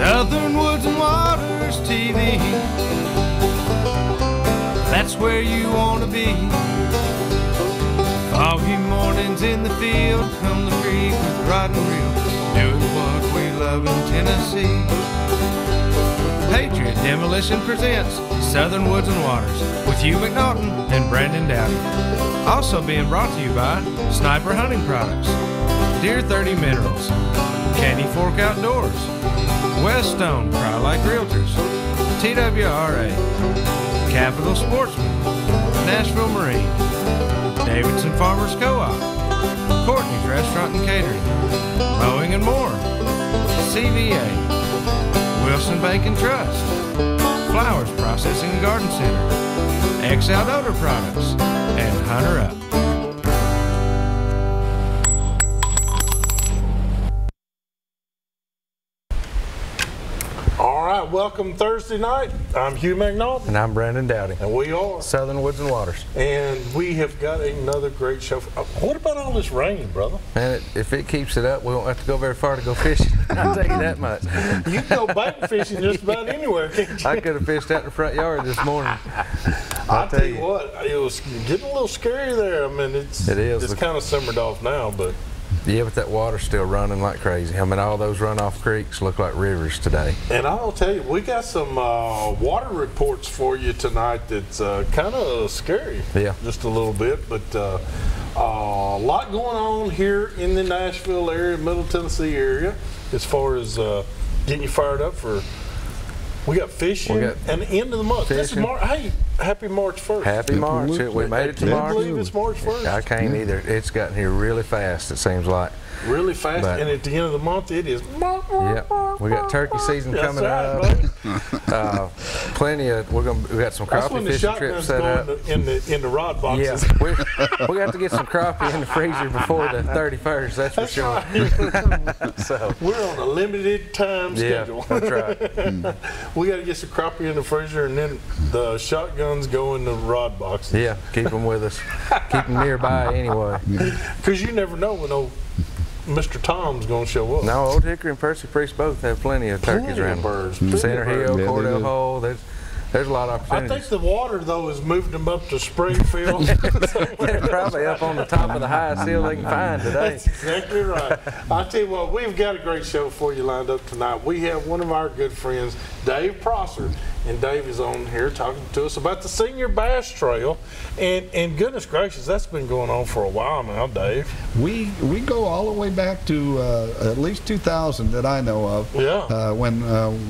Southern Woods and Waters TV. That's where you want to be. Foggy mornings in the field, come the creek with rod and reel, doing what we love in Tennessee. Patriot Demolition presents Southern Woods and Waters with Hugh McNaughton and Brandon Dowdy. Also being brought to you by Sniper Hunting Products, Deer 30 Minerals, Candy Fork Outdoors, Weststone Cry-Like Realtors, TWRA, Capital Sportsman, Nashville Marine, Davidson Farmers Co-op, Courtney's Restaurant and Catering, Mowing and More, CVA, Wilson Bank and Trust, Flowers Processing and Garden Center, X Outdoor Products, and Hunter Up. All right, welcome Thursday night. I'm Hugh McNaughton. And I'm Brandon Dowdy. And we are Southern Woods and Waters. And we have got another great show. What about all this rain, brother? Man, if it keeps it up, we won't have to go very far to go fishing. I'll tell you that much. You can go bait fishing just about anywhere, can't you? I could have fished out in the front yard this morning. I'll tell you what, it was getting a little scary there. I mean, it's kind of simmered off now, but. Yeah, but that water's still running like crazy. I mean, all those runoff creeks look like rivers today. And I'll tell you, we got some water reports for you tonight that's kind of scary. Yeah. Just a little bit, but a lot going on here in the Nashville area, Middle Tennessee area, as far as getting you fired up for. We got fishing and the end of the month. This is hey, happy March 1st. Happy March. We made it to March. I believe it's March 1st. I can't either. It's gotten here really fast, it seems like. Really fast, and at the end of the month, it is. Yep. We got turkey season coming up. Plenty of. We got some crappie fishing trips set up. In the rod boxes. Yeah, we got to get some crappie in the freezer before the 31st. That's for sure. Right. So we're on a limited time schedule. Yeah, that's right. We got to get some crappie in the freezer, and then the shotguns go in the rod boxes. Yeah, keep them with us. Keep them nearby anyway. Because you never know when Mr. Tom's going to show up. No, Old Hickory and Percy Priest both have plenty of turkeys around. Birds. Center Hill, Cordell Hole, there's a lot of opportunities. I think the water, though, has moved them up to Springfield. They're probably up on the top of the highest hill they can find today. That's exactly right. I'll tell you what, we've got a great show for you lined up tonight. We have one of our good friends, Dave Prosser, and Dave is on here talking to us about the Senior Bass Trail. And goodness gracious, that's been going on for a while now, Dave. We go all the way back to at least 2000 that I know of. Yeah. When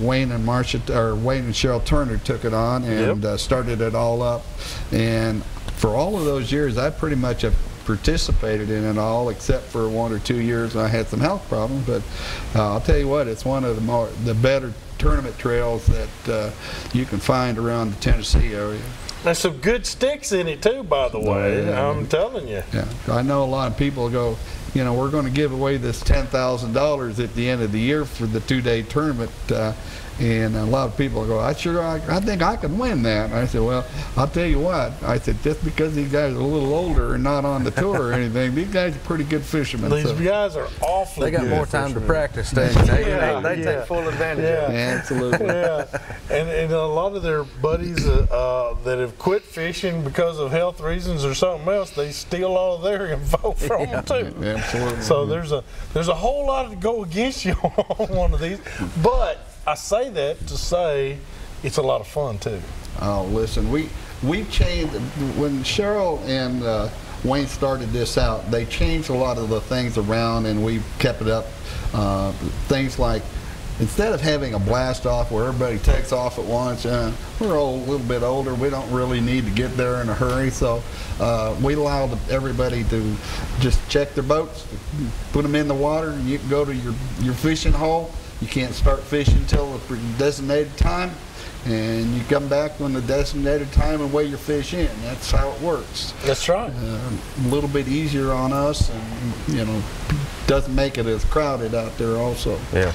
Wayne and Cheryl Turner took it on and started it all up. And for all of those years, I pretty much have participated in it all, except for 1 or 2 years I had some health problems. But I'll tell you what, it's one of the better tournament trails that you can find around the Tennessee area. There's some good sticks in it too, by the way. Yeah. I'm telling you. Yeah, I know a lot of people go, you know, we're going to give away this $10,000 at the end of the year for the 2-day tournament. And a lot of people go, I think I can win that. And I said, well, I'll tell you what. I said, just because these guys are a little older and not on the tour or anything, these guys are pretty good fishermen. These guys are awfully good. They got more time to practice. They take full advantage of it. Absolutely. Yeah. And a lot of their buddies that have quit fishing because of health reasons or something else, they steal all of their info from them too. Absolutely. So there's a whole lot to go against you on one of these. But I say that to say it's a lot of fun too. Oh, listen, we've changed. When Cheryl and Wayne started this out, they changed a lot of the things around, and we've kept it up. Things like, instead of having a blast off where everybody takes off at once, we're all a little bit older. We don't really need to get there in a hurry, so we allow everybody to just check their boats, put them in the water, and you can go to your fishing hole. You can't start fishing until the designated time, and you come back when the designated time and weigh your fish in. That's how it works. That's right. A little bit easier on us, and you know, doesn't make it as crowded out there also. Yeah.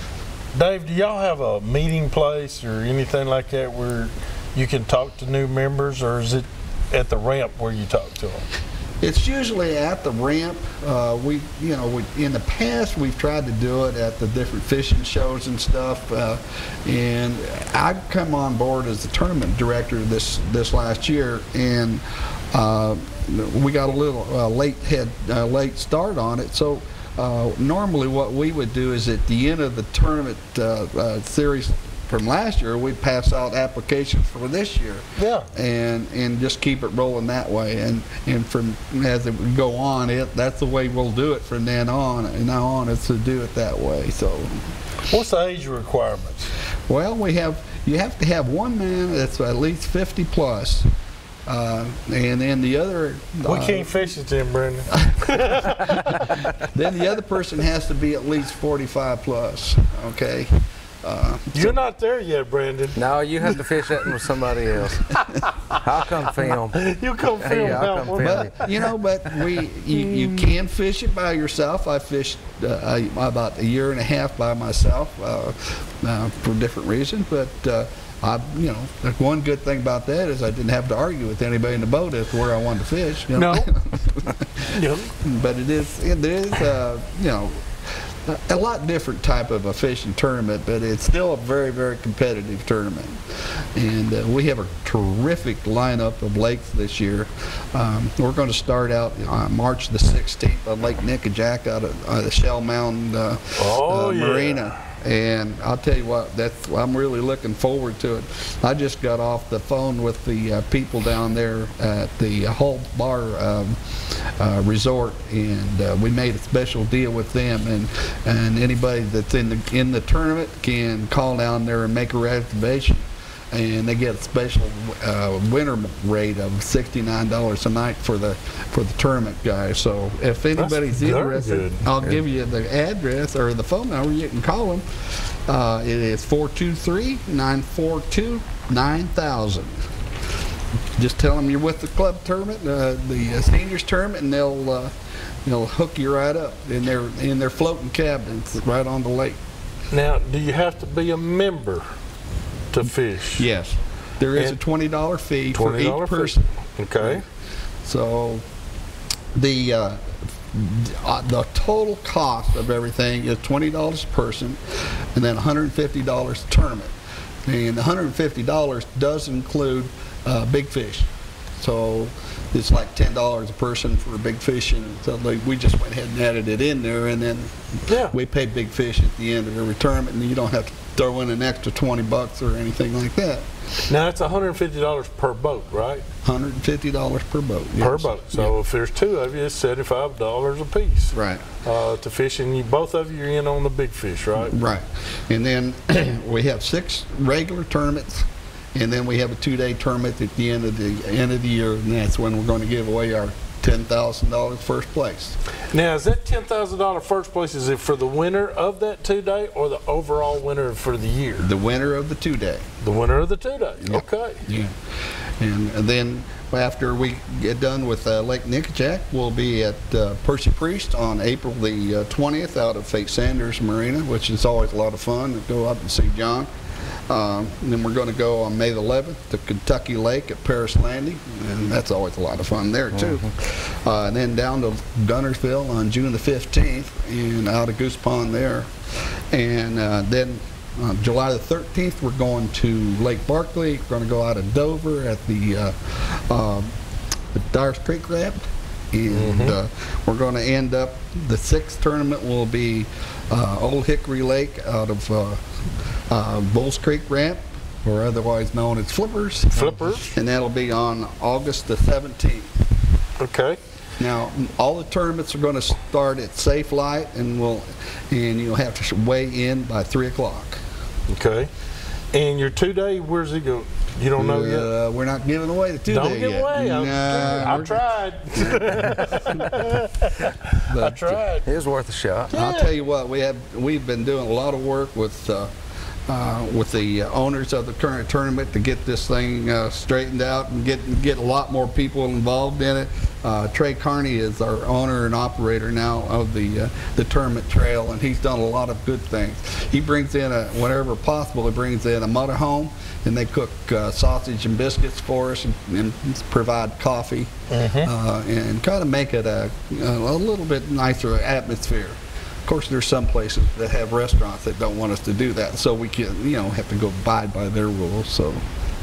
Dave, do y'all have a meeting place or anything like that where you can talk to new members, or is it at the ramp where you talk to them? It's usually at the ramp. In the past we've tried to do it at the different fishing shows and stuff. And I come on board as the tournament director this last year, and we got a little late start on it. So normally what we would do is at the end of the tournament series from last year, we pass out applications for this year. Yeah. And just keep it rolling that way. And from as it would go on, that's the way we'll do it from then on. And now on, it's to do it that way. So, what's the age requirements? Well, you have to have one man that's at least 50 plus. And then the other... we can't fish it then, Brendan. Then the other person has to be at least 45 plus, okay? You're not there yet, Brandon. No, you have to fish that with somebody else. I'll come film. You come film. I'll come film. But you can fish it by yourself. I fished about a year and a half by myself for different reasons, but one good thing about that is I didn't have to argue with anybody in the boat as to where I wanted to fish. No. Yep. But it is a lot different type of a fishing tournament, but it's still a very, very competitive tournament. And we have a terrific lineup of lakes this year. We're going to start out on March the 16th on Lake Nickajack out of the Shell Mound Marina. And I'll tell you what, I'm really looking forward to it. I just got off the phone with the people down there at the Hull Bar Resort, and we made a special deal with them. And anybody that's in the tournament can call down there and make a reservation, and they get a special winter rate of $69 a night for the tournament guys. So if anybody's interested, I'll give you the address or the phone number. You can call them. It is 423-942-9000. Just tell them you're with the club tournament, the seniors tournament, and they'll hook you right up in their floating cabins right on the lake. Now, do you have to be a member to fish? Yes, there is a $20 fee for each person. Okay. So the total cost of everything is $20 a person, and then $150 a tournament. And the $150 does include big fish. So it's like $10 a person for a big fish, and so we just went ahead and added it in there, and then we pay big fish at the end of every tournament, and you don't have to throw in an extra $20 or anything like that. Now it's $150 per boat, right? $150 per boat. Yes. Per boat. So if there's two of you, it's $75 a piece. Right. To fish, and both of you are in on the big fish, right? Right. And then we have 6 regular tournaments, and then we have a 2-day tournament at the end of the year, and that's when we're going to give away our $10,000 first place. Now, is that $10,000 first place, is it for the winner of that 2-day or the overall winner for the year? The winner of the 2-day. The winner of the 2-day. Yep. Okay. Yeah. And then after we get done with Lake Nickajack, we'll be at Percy Priest on April the 20th out of Fate Sanders Marina, which is always a lot of fun to go up and see John. And then we're going to go on May the 11th to Kentucky Lake at Paris Landing, and that's always a lot of fun there too. And then down to Gunnersville on June the 15th and out of Goose Pond there. And then July the 13th we're going to Lake Barkley. We're going to go out of Dover at the Dyers Creek Ramp. And we're going to end up, the 6th tournament will be Old Hickory Lake out of Bulls Creek Ramp, or otherwise known as Flippers. Flippers. And that'll be on August the 17th. Okay. Now, all the tournaments are going to start at safe light, and you'll have to weigh in by 3 o'clock. Okay. And your 2-day, where's it go? You don't know yet? We're not giving away the 2-day yet. Don't give away. I tried. I tried. It was worth a shot. I'll tell you what, we've been doing a lot of work with with the owners of the current tournament to get this thing straightened out and get a lot more people involved in it. Trey Carney is our owner and operator now of the tournament trail, and he's done a lot of good things. He brings in, whenever possible, he brings in a motorhome, and they cook sausage and biscuits for us and provide coffee and kind of make it a little bit nicer atmosphere. Of course, there's some places that have restaurants that don't want us to do that, so we can, have to go abide by their rules. So.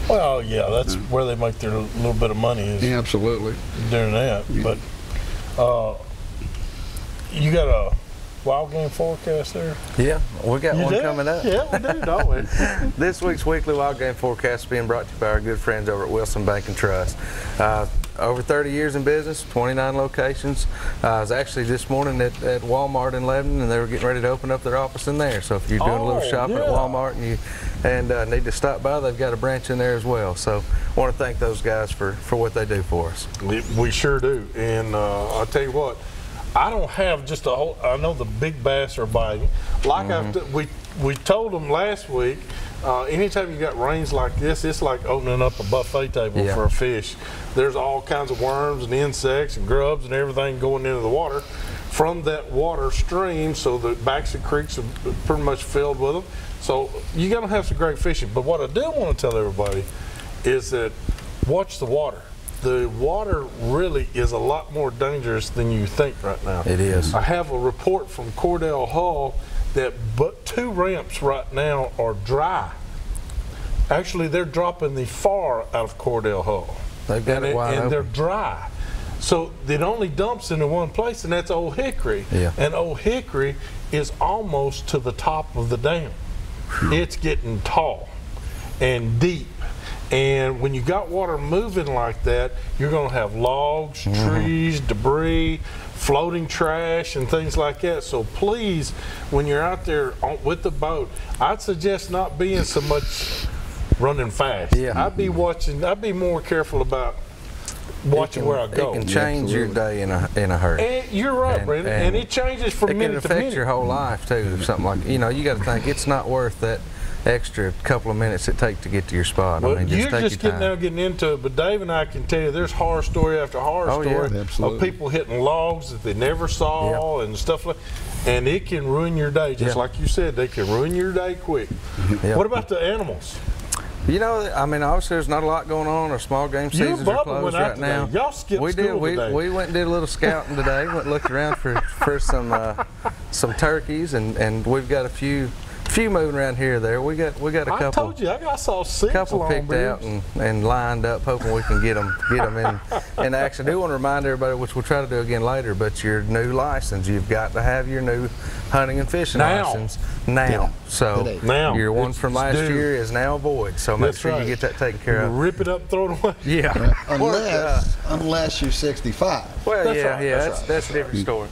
Well, yeah, that's where they make their little bit of money. Is absolutely doing that. Yeah. But you got a wild game forecast there? Yeah, we got one coming up. Yeah, we do, don't we? This week's weekly wild game forecast is being brought to you by our good friends over at Wilson Bank and Trust. Over 30 years in business, 29 locations. I was actually this morning at Walmart in Lebanon, and they were getting ready to open up their office in there. So if you're doing a little shopping at Walmart and need to stop by, they've got a branch in there as well. So I want to thank those guys for what they do for us. We sure do. And I'll tell you what, I don't have just a whole, I know the big bass are biting. Like we told them last week, anytime you got rains like this, it's like opening up a buffet table for a fish. There's all kinds of worms and insects and grubs and everything going into the water from that water stream, so the backs of creeks are pretty much filled with them. So you're going to have some great fishing. But what I do want to tell everybody is that watch the water. The water really is a lot more dangerous than you think right now. It is. I have a report from Cordell Hull that but 2 ramps right now are dry. Actually, they're dropping the far out of Cordell Hull. They've got it wide open. They're dry. So it only dumps into one place, and that's Old Hickory. Yeah. And Old Hickory is almost to the top of the dam. It's getting tall and deep. And when you got water moving like that, you're going to have logs, trees, debris, floating trash, and things like that. So please, when you're out there with the boat, I'd suggest not being so much running fast. Yeah. I'd be more careful about watching where I go. It can change your day in a hurry. And you're right, Brandon. And it changes from minute to minute. It can affect your whole life too. Something like, you got to think it's not worth that extra couple of minutes it takes to get to your spot. Well, I mean, you're just getting into it, but Dave and I can tell you there's horror story after horror story of people hitting logs that they never saw and stuff like that. And it can ruin your day, just like you said, they can ruin your day quick. What about the animals? I mean, obviously there's not a lot going on. Our small game seasons are closed right now. Y'all skipped school today. We went and did a little scouting today. Went and looked around for some turkeys, and we've got a few moving around here or there. We got a couple. I told you, I saw 6 couple picked out and lined up, hoping we can get them in action. I do want to remind everybody, which we'll try to do again later, but your new license, you've got to have your new hunting and fishing license now. Yeah. So your one from last year is now void. So make sure you get that taken care of. Rip it up, throw it away. Yeah. Unless you're 65. Well, that's a different story.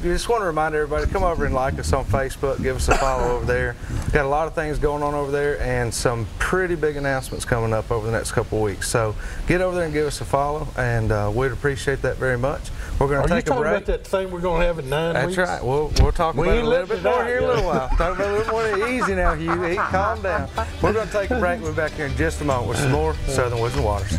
We just want to remind everybody, come over and like us on Facebook, give us a follow over there. Got a lot of things going on over there, and some pretty big announcements coming up over the next couple of weeks. So get over there and give us a follow, and we'd appreciate that very much. We're going to take a break. Are you talking about that thing we're going to have in 9 weeks? That's right. We'll talk about it a little bit more here in a little while. Talk about it a little more. Easy now, Hugh. Calm down. We're going to take a break. We'll be back here in just a moment with some more Southern Woods and Waters.